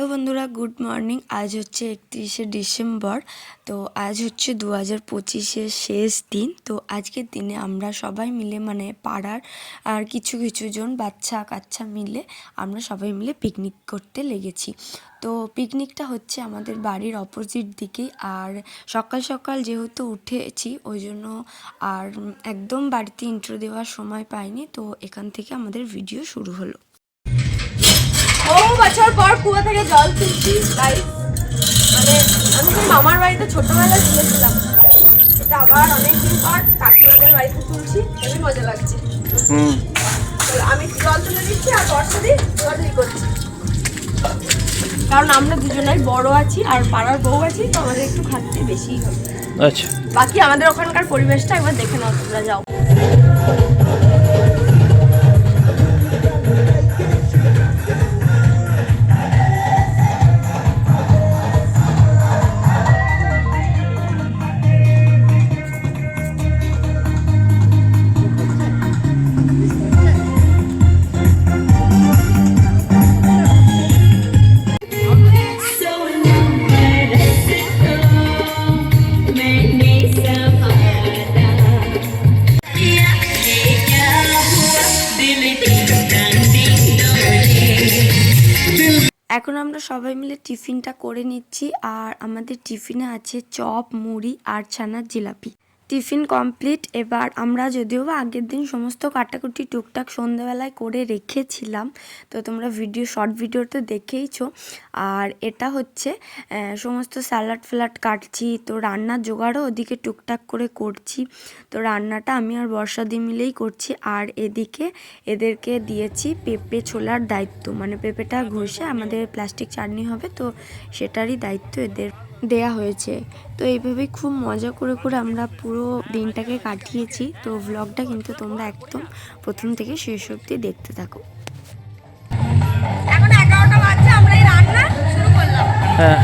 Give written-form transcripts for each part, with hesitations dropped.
তো বন্ধুরা good morning. আজ হচ্ছে 31শে ডিসেম্বর। তো আজ হচ্ছে 2025-এর শেষ দিন। তো আজকের দিনে আমরা সবাই মিলে মানে পাড়ার আর কিছু জন বাচ্চা কাচ্চা মিলে আমরা সবাই মিলে পিকনিক করতে লেগেছি। তো পিকনিকটা হচ্ছে আমাদের বাড়ির অপোজিট দিকেই। আর সকাল সকাল যেহেতু উঠেছি ওই জন্য আর একদম বাড়িতে ইন্ট্রো দেওয়ার সময় পাইনি। তো এখান থেকে আমাদের ভিডিও শুরু হলো। বহু বছর পর কুয়া থেকে জল তুলছি গাইস। মানে আমি সেই মামার বাড়িতে ছোটবেলায় তুলেছিলাম, এটা আবার অনেকদিন পর কাকিমাদের বাড়িতে তুলছি, খুবই মজা লাগছে। আমি জল তুলে দিচ্ছি আর বর্ষা দিয়ে জলই করছি, কারণ আমরা দুজনেই বড় আছি আর পাড়ার বউ আছি, তো আমাদের একটু খাটতে বেশিই হবে। আচ্ছা, বাকি আমাদের ওখানকার পরিবেশটা একবার দেখে নাও, তোমরা যাও। এখন আমরা সবাই মিলে টিফিনটা করে নিচ্ছি। আর আমাদের টিফিনে আছে চপ, মুড়ি আর ছানার জিলাপি। Tiffin complete. এবার আমরা যদিও বা আগের দিন সমস্ত কাটাকুটি টুকটাক সন্ধ্যাবেলায় করে রেখেছিলাম, তো তোমরা শর্ট ভিডিওতে দেখেইছো। আর এটা হচ্ছে সমস্ত স্যালাড ফ্যালাড কাটছি, তো রান্নার জোগাড়ও ওদিকে টুকটাক করে করছি। তো রান্নাটা আমি আর বর্ষাদি মিলেই করছি। আর এদিকে এদেরকে দিয়েছি পেঁপে ছোলার দায়িত্ব, মানে পেঁপেটা ঘষে আমাদের প্লাস্টিক চাটনি হবে, তো সেটারই দায়িত্ব এদের দেয়া হয়েছে। তো এইভাবেই খুব মজা করে আমরা পুরো দিনটাকে কাটিয়েছি। তো ভ্লগটা কিন্তু তোমরা একদম প্রথম থেকে শেষ অবধি দেখতে থাকো। এখন 11টা বাজছে, আমরা এই রান্না শুরু করলাম। হ্যাঁ,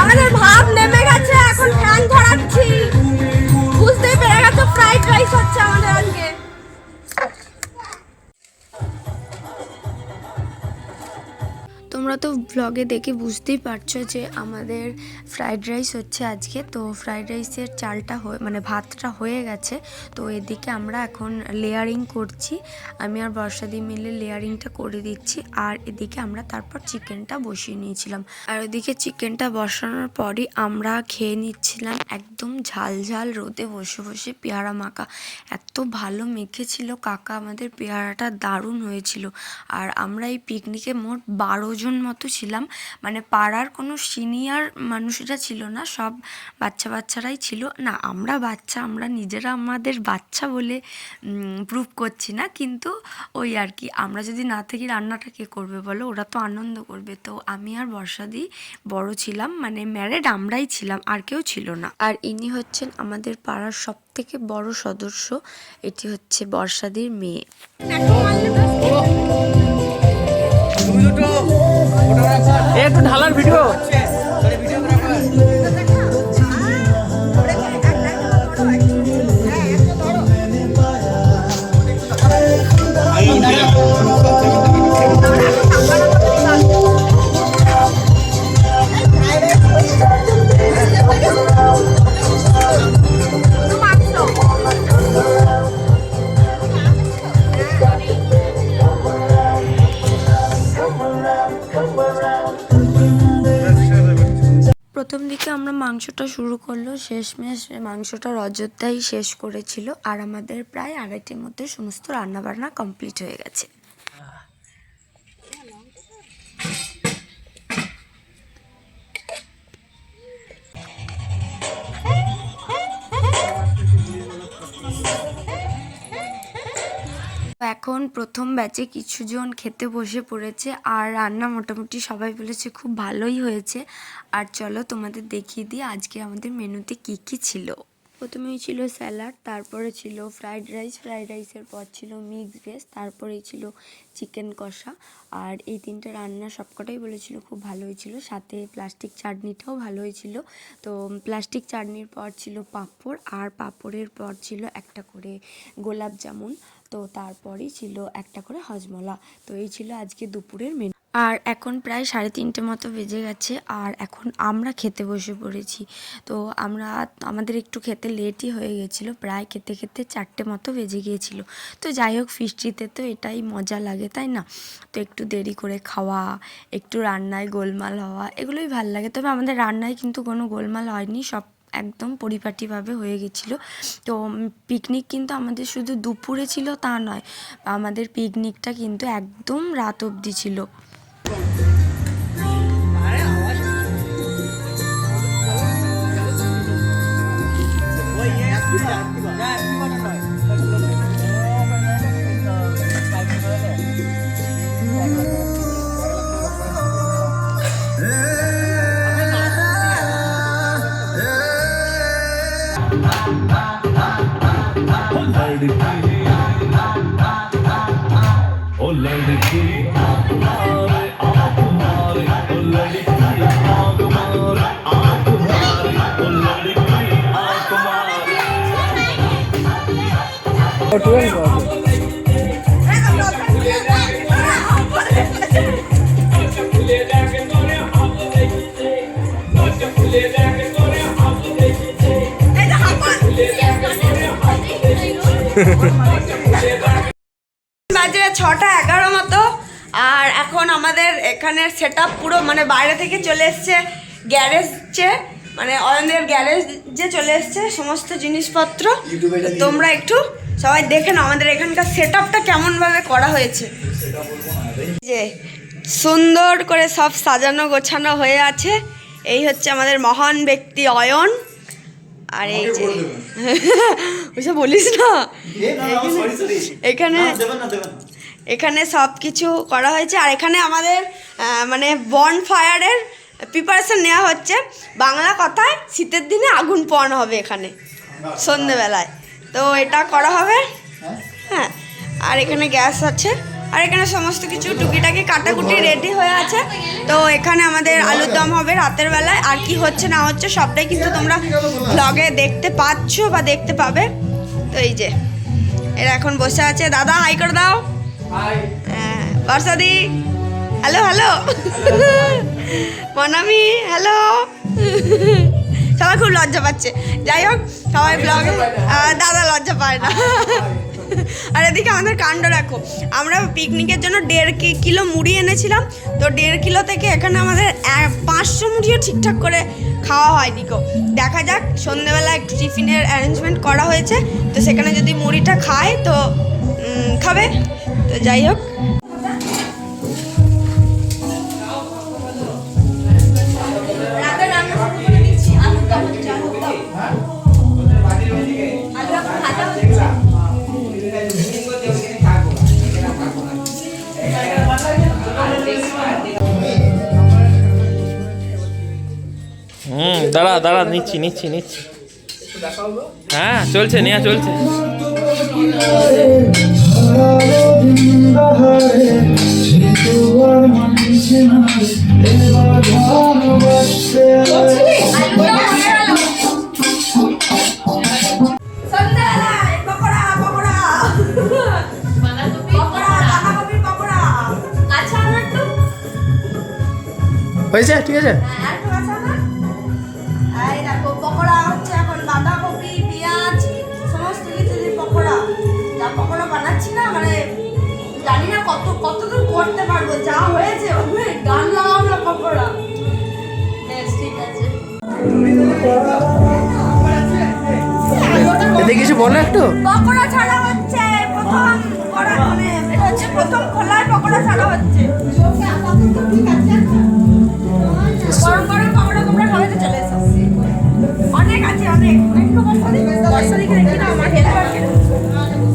আমাদের ভাব নেমে গেছে, এখন ফ্যান ধরাচ্ছি। বুঝতেই পেরে গেছো ফ্রাইড রাইস হচ্ছে আমাদের আজকে। তোমরা তো ব্লগে দেখে বুঝতেই পারছো যে আমাদের ফ্রাইড রাইস হচ্ছে আজকে। তো ফ্রাইড রাইসের চালটা মানে ভাতটা হয়ে গেছে। তো এদিকে আমরা এখন লেয়ারিং করছি, আমি আর বর্ষাদি মিলে লেয়ারিংটা করে দিচ্ছি। আর এদিকে আমরা তারপর চিকেনটা বসিয়ে নিয়েছিলাম। আর ওদিকে চিকেনটা বসানোর পরই আমরা খেয়ে নিচ্ছিলাম একদম ঝাল ঝাল রোদে বসে বসে পেয়ারা মাখা। এত ভালো মেখেছিল কাকা আমাদের, পেয়ারাটা দারুণ হয়েছিল। আর আমরা এই পিকনিকে মোট 12 জন মতো ছিলাম, মানে পাড়ার কোনো সিনিয়র মানুষরা ছিল না, সব বাচ্চারাই ছিল। না, আমরা বাচ্চা, আমরা নিজেরা আমাদের বাচ্চা বলে প্রুভ করছি না, কিন্তু ওই আর কি, আমরা যদি না থাকি রান্নাটা কে করবে বলো, ওরা তো আনন্দ করবে। তো আমি আর বর্ষাদি বড় ছিলাম, মানে ম্যারেড আমরাই ছিলাম, আর কেউ ছিল না। আর ইনি হচ্ছেন আমাদের পাড়ার সব থেকে বড় সদস্য, এটি হচ্ছে বর্ষাদির মেয়ে। একটু ঢালার ভিডিও। প্রথম দিকে আমরা মাংসটা শুরু করলো, শেষমেশ মাংসটা রজতদাই শেষ করেছিল। আর আমাদের প্রায় 2:30-র মধ্যে সমস্ত রান্নাবান্না কমপ্লিট হয়ে গেছে। এখন প্রথম ব্যাচে কিছুজন খেতে বসে পড়েছে আর রান্না মোটামুটি সবাই বলেছে খুব ভালোই হয়েছে। আর চলো তোমাদের দেখিয়ে দিই আজকে আমাদের মেনুতে কী কী ছিল। প্রথমেই ছিল স্যালাড, তারপরে ছিল ফ্রাইড রাইসের পর ছিল মিক্স ভেজ, তারপরেই ছিল চিকেন কষা। আর এই তিনটে রান্না সবকটাই বলেছিল খুব ভালো হয়েছিল, সাথে প্লাস্টিক চাটনিটাও ভালো হয়েছিল। তো প্লাস্টিক চাটনির পর ছিল পাঁপড়, আর পাঁপড়ের পর ছিল একটা করে গোলাপ জামুন, তো তারপরেই ছিল একটা করে হজমলা। তো এই ছিল আজকে দুপুরের মেনু। আর এখন প্রায় 3:30 মতো বেজে গেছে আর এখন আমরা খেতে বসে পড়েছি। তো আমাদের একটু খেতে লেটই হয়ে গেছিলো, প্রায় খেতে খেতে 4টে মতো বেজে গিয়েছিলো। তো যাই হোক, ফিস্টিতে তো এটাই মজা লাগে, তাই না? তো একটু দেরি করে খাওয়া, একটু রান্নায় গোলমাল হওয়া, এগুলোই ভাল লাগে। তবে আমাদের রান্নায় কিন্তু কোনো গোলমাল হয়নি, সব একদম পরিপাটিভাবে হয়ে গেছিলো। তো পিকনিক কিন্তু আমাদের শুধু দুপুরে ছিল তা নয়, আমাদের পিকনিকটা কিন্তু একদম রাত অবধি ছিল। বাজে 6:11 মতো। আর এখন আমাদের এখানের সেট আপ পুরো মানে বাইরে থেকে চলে এসছে গ্যারেজে, মানে অয়নের গ্যারেজে চলে এসছে সমস্ত জিনিসপত্র। তোমরা একটু সবাই দেখে নাও আমাদের এখানকার সেট আপটা কেমনভাবে করা হয়েছে। যে সুন্দর করে সব সাজানো গোছানো হয়ে আছে। এই হচ্ছে আমাদের মহান ব্যক্তি অয়ন। আর এই যে ওইসব বলিস না, এখানে সব কিছু করা হয়েছে। আর এখানে আমাদের মানে বন ফায়ারের প্রিপারেশন নেওয়া হচ্ছে। বাংলা কথায় শীতের দিনে আগুন পোড়ানো হবে এখানে সন্ধেবেলায়, তো এটা করা হবে। হ্যাঁ, আর এখানে গ্যাস আছে, আর এখানে সমস্ত কিছু টুকিটাকি কাটাকুটি রেডি হয়ে আছে। তো এখানে আমাদের আলুর দম হবে রাতের বেলায়। আর কি হচ্ছে না হচ্ছে সবটাই কিন্তু তোমরা ব্লগে দেখতে পাচ্ছ বা দেখতে পাবে। তো এই যে এরা এখন বসে আছে। দাদা হাই করে দাও। হ্যাঁ, বর্ষাদি হ্যালো হ্যালো, মনামি হ্যালো। সবাই খুব লজ্জা পাচ্ছে। যাই হোক, সবাই ব্লগে, দাদা লজ্জা পায় না। আর এদিকে আমাদের কাণ্ড রাখো, আমরা পিকনিকের জন্য 1.5 কিলো মুড়ি এনেছিলাম। তো 1.5 কিলো থেকে এখানে আমাদের 500 মুড়িও ঠিকঠাক করে খাওয়া হয়নি গো। দেখা যাক, সন্ধ্যেবেলা একটু টিফিনের অ্যারেঞ্জমেন্ট করা হয়েছে, তো সেখানে যদি মুড়িটা খায় তো খাবে। তো যাই হোক, দাঁড়া দাঁড়া, নিচ্ছি। হ্যাঁ, চলছে, নেওয়া চলছে। হয়েছে, ঠিক আছে। পকোড়া হচ্ছে এখন, বাঁধাকপি, পেঁয়াজ, সমস্ত কিছু দিয়ে পকোড়া। যা পকোড়া বানাচ্ছি না, মানে জানি না কতদূর করতে পারবো। যা হয়েছে গান লাগাবো না পকোড়া। ঠিক আছে, এতে কিছু বলো একটু। পকোড়া ছাড়া হচ্ছে প্রথম করা, মানে এটা হচ্ছে প্রথম খোলায় পকোড়া ছাড়া হচ্ছে। গরম গরম পকোড়া তোমরা খাবে তো চলে এসো। অনেক আছে, অনেক। একটু বর্ষাদিকে দেখি না, আমার হেল্পারকে,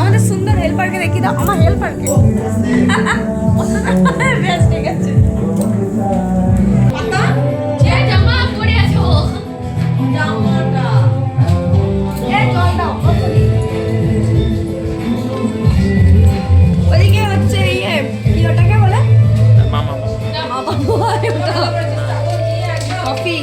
আমাদের সুন্দর হেল্পারকে দেখি দাও আমার হেল্পারকে। বেশ ঠিক আছে। পাতা যে জামা পরে আছো জামাটা এ জল দাও ওইদিকে হচ্ছে ইয়ে কি ওটাকে বলে মামা কফি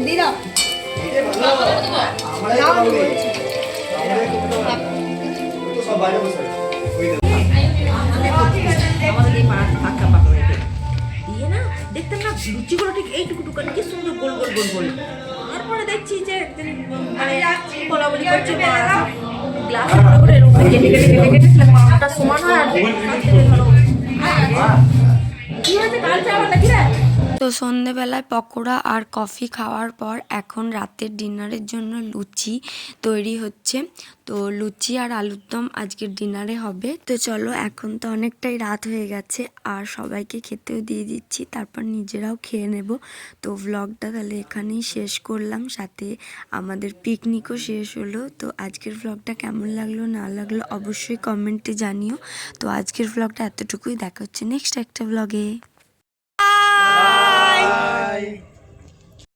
দি দাও আমাদের এই পাড়া ফাঁকা পাকা বাড়িতে দিয়ে না দেখতাম না লুচিগুলো ঠিক এইটুকু টুকানি কি সুন্দর গোল গোল গোল গোল। তারপরে দেখছি যে একদিন মানে বলাবলি করছে গ্লাসে করে করে এরকম কেটে কেটে কেটে কেটে পাটা সমান হয় আর খেতে ভালো। কি হয়েছে কাল চাওয়া নাকি রে? তো সন্ধেবেলায় পকোড়া আর কফি খাওয়ার পর এখন রাতের ডিনারের জন্য লুচি তৈরি হচ্ছে। তো লুচি আর আলুর দম আজকের ডিনারে হবে। তো চলো, এখন তো অনেকটাই রাত হয়ে গেছে আর সবাইকে খেতেও দিয়ে দিচ্ছি, তারপর নিজেরাও খেয়ে নেব। তো ভ্লগটা তাহলে এখানেই শেষ করলাম, সাথে আমাদের পিকনিকও শেষ হলো। তো আজকের ভ্লগটা কেমন লাগলো না লাগলো অবশ্যই কমেন্টে জানিও। তো আজকের ভ্লগটা এতটুকুই, দেখা হচ্ছে নেক্সট একটা ভ্লগে। Bye.